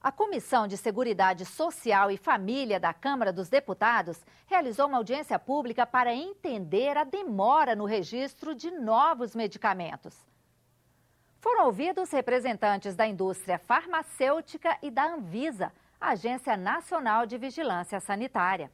A Comissão de Seguridade Social e Família da Câmara dos Deputados realizou uma audiência pública para entender a demora no registro de novos medicamentos. Foram ouvidos representantes da indústria farmacêutica e da Anvisa, a Agência Nacional de Vigilância Sanitária.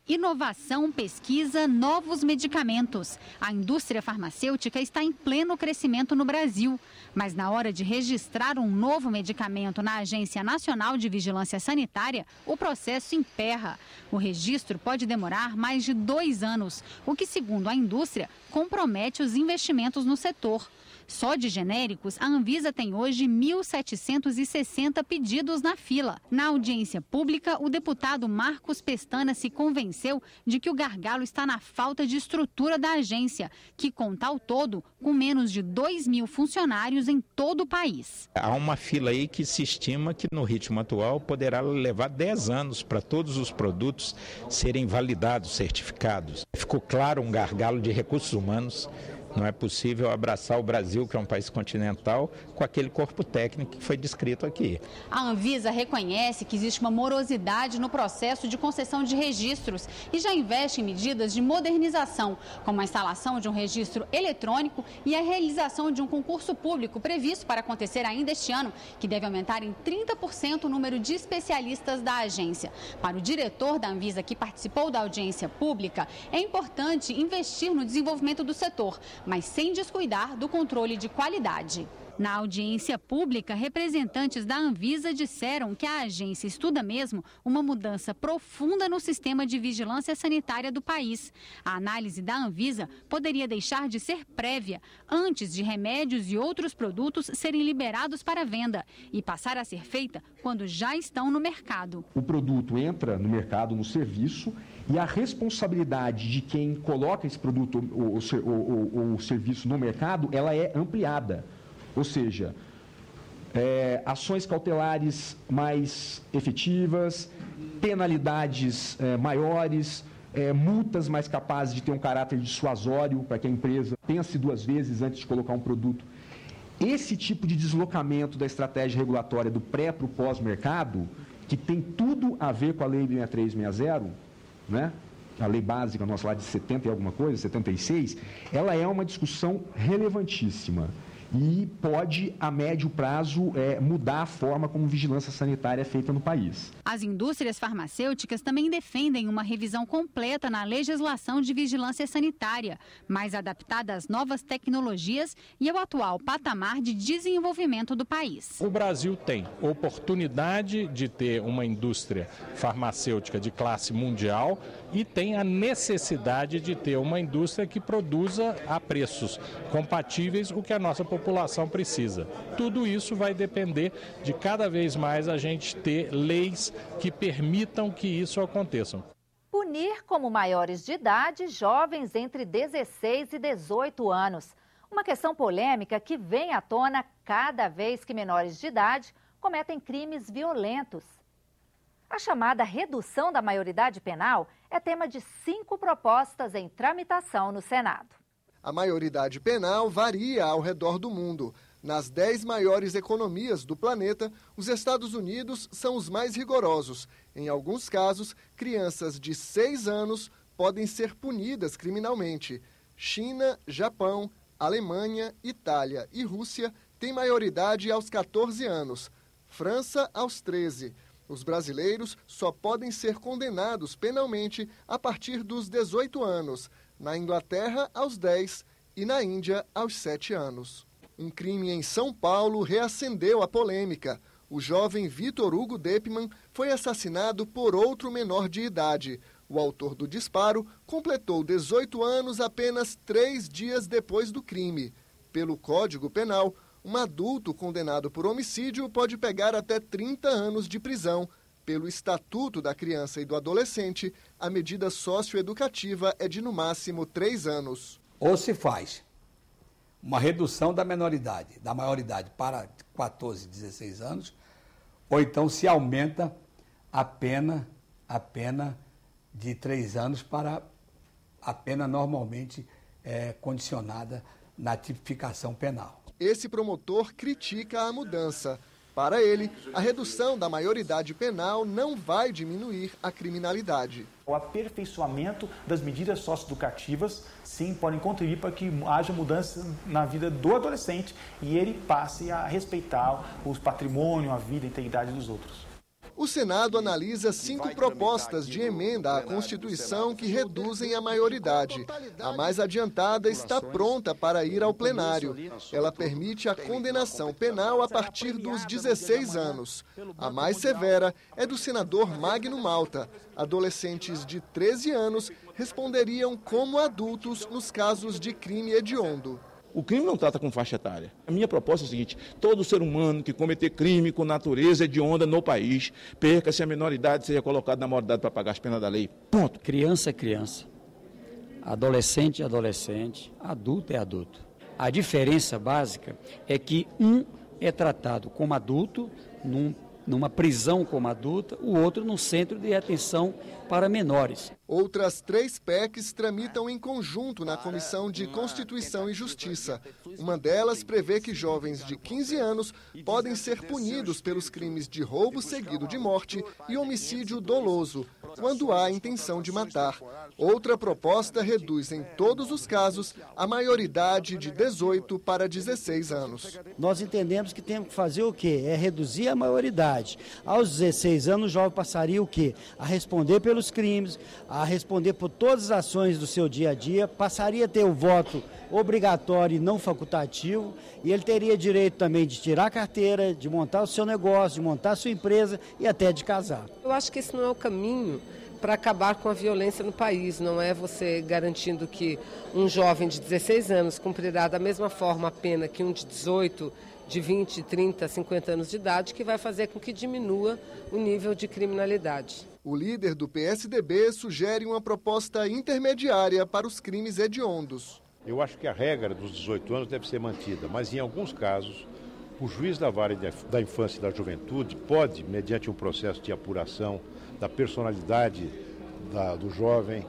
Inovação, pesquisa, novos medicamentos. A indústria farmacêutica está em pleno crescimento no Brasil. Mas na hora de registrar um novo medicamento na Agência Nacional de Vigilância Sanitária, o processo emperra. O registro pode demorar mais de 2 anos, o que, segundo a indústria, compromete os investimentos no setor. Só de genéricos, a Anvisa tem hoje 1.760 pedidos na fila. Na audiência pública, o deputado Marcos Pestana se convenceu de que o gargalo está na falta de estrutura da agência, que conta ao todo com menos de 2.000 funcionários em todo o país. Há uma fila aí que se estima que no ritmo atual poderá levar 10 anos para todos os produtos serem validados, certificados. Ficou claro um gargalo de recursos humanos. Não é possível abraçar o Brasil, que é um país continental, com aquele corpo técnico que foi descrito aqui. A Anvisa reconhece que existe uma morosidade no processo de concessão de registros e já investe em medidas de modernização, como a instalação de um registro eletrônico e a realização de um concurso público previsto para acontecer ainda este ano, que deve aumentar em 30% o número de especialistas da agência. Para o diretor da Anvisa, que participou da audiência pública, é importante investir no desenvolvimento do setor, mas sem descuidar do controle de qualidade. Na audiência pública, representantes da Anvisa disseram que a agência estuda mesmo uma mudança profunda no sistema de vigilância sanitária do país. A análise da Anvisa poderia deixar de ser prévia, antes de remédios e outros produtos serem liberados para venda, e passar a ser feita quando já estão no mercado. O produto entra no mercado, no serviço, e a responsabilidade de quem coloca esse produto ou serviço no mercado, ela é ampliada. Ou seja, ações cautelares mais efetivas, penalidades maiores, multas mais capazes de ter um caráter dissuasório para que a empresa pense 2 vezes antes de colocar um produto. Esse tipo de deslocamento da estratégia regulatória do pré para o pós-mercado, que tem tudo a ver com a Lei 6360, né? A lei básica nossa lá de 70 e alguma coisa, 76, ela é uma discussão relevantíssima. E pode, a médio prazo, mudar a forma como vigilância sanitária é feita no país. As indústrias farmacêuticas também defendem uma revisão completa na legislação de vigilância sanitária, mais adaptada às novas tecnologias e ao atual patamar de desenvolvimento do país. O Brasil tem oportunidade de ter uma indústria farmacêutica de classe mundial e tem a necessidade de ter uma indústria que produza a preços compatíveis o que a nossa população precisa. Tudo isso vai depender de cada vez mais a gente ter leis que permitam que isso aconteça. Punir como maiores de idade jovens entre 16 e 18 anos. Uma questão polêmica que vem à tona cada vez que menores de idade cometem crimes violentos. A chamada redução da maioridade penal é tema de 5 propostas em tramitação no Senado. A maioridade penal varia ao redor do mundo. Nas 10 maiores economias do planeta, os Estados Unidos são os mais rigorosos. Em alguns casos, crianças de 6 anos podem ser punidas criminalmente. China, Japão, Alemanha, Itália e Rússia têm maioridade aos 14 anos. França, aos 13. Os brasileiros só podem ser condenados penalmente a partir dos 18 anos. Na Inglaterra, aos 10 e na Índia, aos 7 anos. Um crime em São Paulo reacendeu a polêmica. O jovem Vitor Hugo Deppmann foi assassinado por outro menor de idade. O autor do disparo completou 18 anos apenas 3 dias depois do crime. Pelo Código Penal, um adulto condenado por homicídio pode pegar até 30 anos de prisão. Pelo Estatuto da Criança e do Adolescente, a medida socioeducativa é de no máximo 3 anos. Ou se faz uma redução da maioridade para 14, 16 anos, ou então se aumenta a pena de 3 anos para a pena normalmente condicionada na tipificação penal. Esse promotor critica a mudança. Para ele, a redução da maioridade penal não vai diminuir a criminalidade. O aperfeiçoamento das medidas socioeducativas, sim, podem contribuir para que haja mudança na vida do adolescente e ele passe a respeitar o patrimônio, a vida e a integridade dos outros. O Senado analisa 5 propostas de emenda à Constituição que reduzem a maioridade. A mais adiantada está pronta para ir ao plenário. Ela permite a condenação penal a partir dos 16 anos. A mais severa é do senador Magno Malta. Adolescentes de 13 anos responderiam como adultos nos casos de crime hediondo. O crime não trata com faixa etária. A minha proposta é a seguinte: todo ser humano que cometer crime com natureza hedionda no país, perca-se a menoridade, seja colocado na maioridade para pagar as penas da lei. Ponto. Criança é criança, adolescente é adolescente, adulto é adulto. A diferença básica é que um é tratado como adulto, numa prisão como adulta, o outro no centro de retenção para menores. Outras 3 PECs tramitam em conjunto na Comissão de Constituição e Justiça. Uma delas prevê que jovens de 15 anos podem ser punidos pelos crimes de roubo seguido de morte e homicídio doloso, quando há intenção de matar. Outra proposta reduz em todos os casos a maioridade de 18 para 16 anos. Nós entendemos que temos que fazer o quê? É reduzir a maioridade. Aos 16 anos, o jovem passaria o quê? A responder pelos crimes, a responder por todas as ações do seu dia a dia, passaria a ter o voto obrigatório e não facultativo, e ele teria direito também de tirar a carteira, de montar o seu negócio, de montar a sua empresa e até de casar. Eu acho que esse não é o caminho para acabar com a violência no país. Não é você garantindo que um jovem de 16 anos cumprirá da mesma forma a pena que um de 18, de 20, 30, 50 anos de idade, que vai fazer com que diminua o nível de criminalidade. O líder do PSDB sugere uma proposta intermediária para os crimes hediondos. Eu acho que a regra dos 18 anos deve ser mantida, mas em alguns casos, o juiz da vara da infância e da juventude pode, mediante um processo de apuração da personalidade do jovem,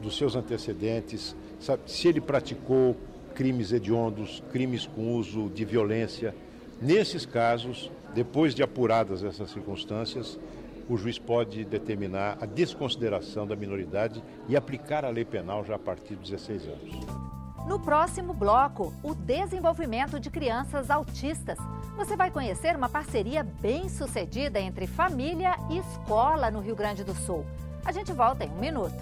dos seus antecedentes, sabe, se ele praticou crimes hediondos, crimes com uso de violência. Nesses casos, depois de apuradas essas circunstâncias, o juiz pode determinar a desconsideração da minoridade e aplicar a lei penal já a partir de 16 anos. No próximo bloco, o desenvolvimento de crianças autistas. Você vai conhecer uma parceria bem-sucedida entre família e escola no Rio Grande do Sul. A gente volta em 1 minuto.